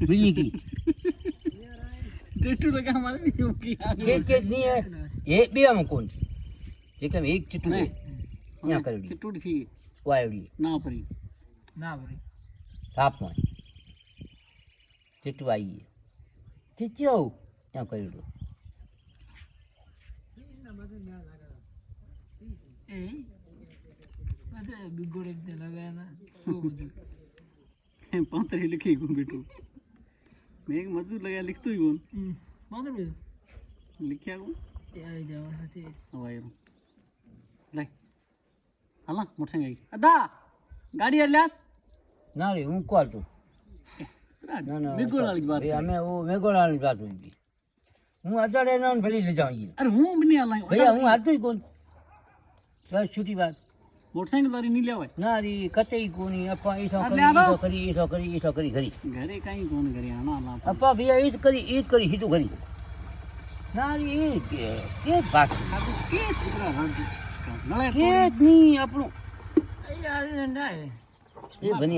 बिल्ली की टेटू लगा हमारे भी जो की एक नहीं है ये भी हम कौन जे के एक चिट्टू है यहाँ कर दी चिट्टू थी वायडी ना परी साप में चिट्टू आई है चिट्टू यहाँ कर दो पंतरी लिखी कौन बेटू मैं एक मजदूर लगा लिखतो ही कौन लिखिया कौन हवाई ले हला मोटरसाइकिल अदा गाड़ी अल्ला ना रे हूँ कॉल तू ना ना बिल्कुल वाली बात हमें वो मेघोड़ वाली बात हुई हूँ अचाड़े ना भली ले जाऊंगी अरे हूँ भी नहीं अल्ला भैया हूँ आते ही कौन बस छुट्टी बात मोटरसाइकिल वाली नहीं ले आवे ना री कते ही कोनी अपा ऐसा करी घरी घरे कहीं कौन करे आना अल्ला अपा भैया ईद करी ही तो घरी ना री के बात के इतना हट नले के नहीं अपनो ये बनी